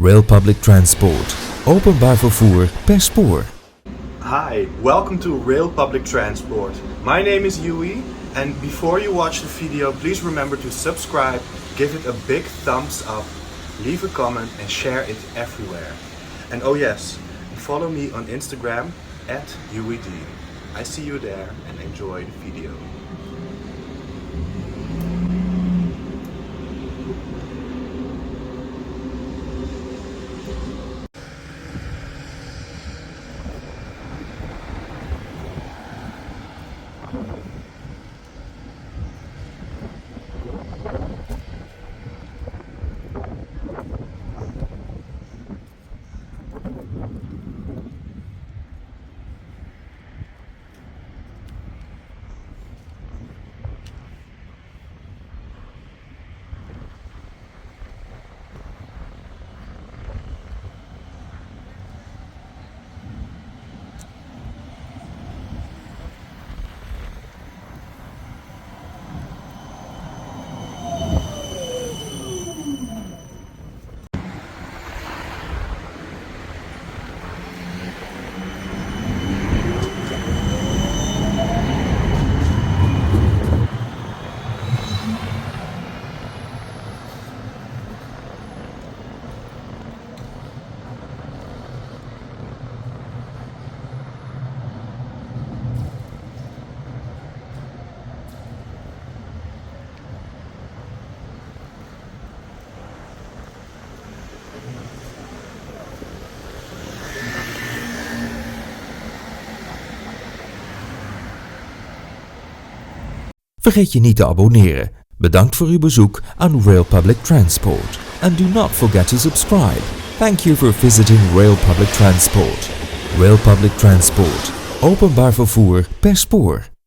Rail Public Transport. Openbaar vervoer per spoor. Hi, welcome to Rail Public Transport. My name is Yui, and before you watch the video, please remember to subscribe, give it a big thumbs up, leave a comment and share it everywhere. And oh yes, follow me on Instagram @YuiD. I see you there and enjoy the video. Vergeet je niet te abonneren. Bedankt voor uw bezoek aan Rail Public Transport. And do not forget to subscribe. Thank you for visiting Rail Public Transport. Rail Public Transport. Openbaar vervoer per spoor.